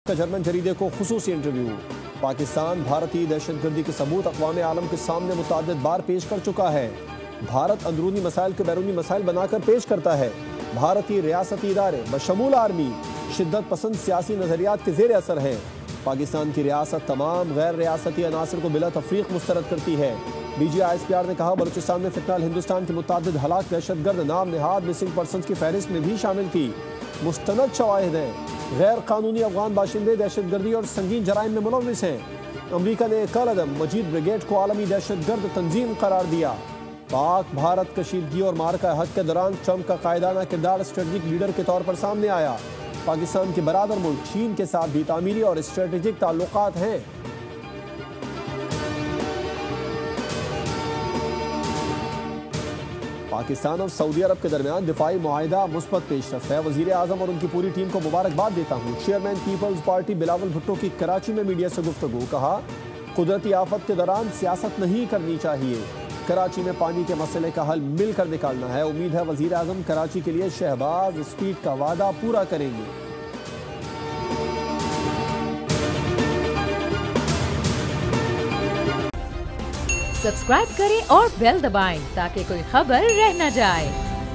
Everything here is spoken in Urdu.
کا جرمن جریدے کو خصوصی انٹرویو۔ پاکستان بھارتی دہشت گردی کے ثبوت اقوام عالم کے سامنے متعدد بار پیش کر چکا ہے۔ بھارت اندرونی مسائل کو بیرونی مسائل بنا کر پیش کرتا ہے۔ بھارتی ریاستی ادارے بشمول آرمی شدت پسند سیاسی نظریات کے زیر اثر ہیں۔ پاکستان کی ریاست تمام غیر ریاستی عناصر کو بلا تفریق مسترد کرتی ہے۔ D G I S P R نے کہا بلوچستان میں فی الحال ہندوستان کے متعدد ہلاک دہشت گرد نام نہاد مسنگ پرسنز کی فہرست میں بھی شامل تھی۔ مستند شواہد ہیں۔ غیر قانونی افغان باشندے دہشت گردی اور سنگین جرائم میں ملوث ہیں۔ امریکہ نے کالعدم مجید بریگیڈ کو عالمی دہشت گرد تنظیم قرار دیا۔ پاک بھارت کشیدگی اور مارکہ حق کے دوران ٹرمپ کا قائدانہ کردار اسٹریٹجک لیڈر کے طور پر سامنے آیا۔ پاکستان کے برادر ملک چین کے ساتھ بھی تعمیری اور اسٹریٹجک تعلقات ہیں۔ پاکستان اور سعودی عرب کے درمیان دفاعی معاہدہ مثبت پیش رفت ہے۔ وزیر اعظم اور ان کی پوری ٹیم کو مبارکباد دیتا ہوں۔ Chairman Peoples Party Bilawal Bhutto کی کراچی میں میڈیا سے گفتگو۔ کہا قدرتی آفت کے دوران سیاست نہیں کرنی چاہیے۔ کراچی میں پانی کے مسئلے کا حل مل کر نکالنا ہے۔ امید ہے وزیر اعظم کراچی کے لیے شہباز اسٹریٹ کا وعدہ پورا کریں گے۔ سبسکرائب کریں اور بیل دبائیں تاکہ کوئی خبر رہ نہ جائے۔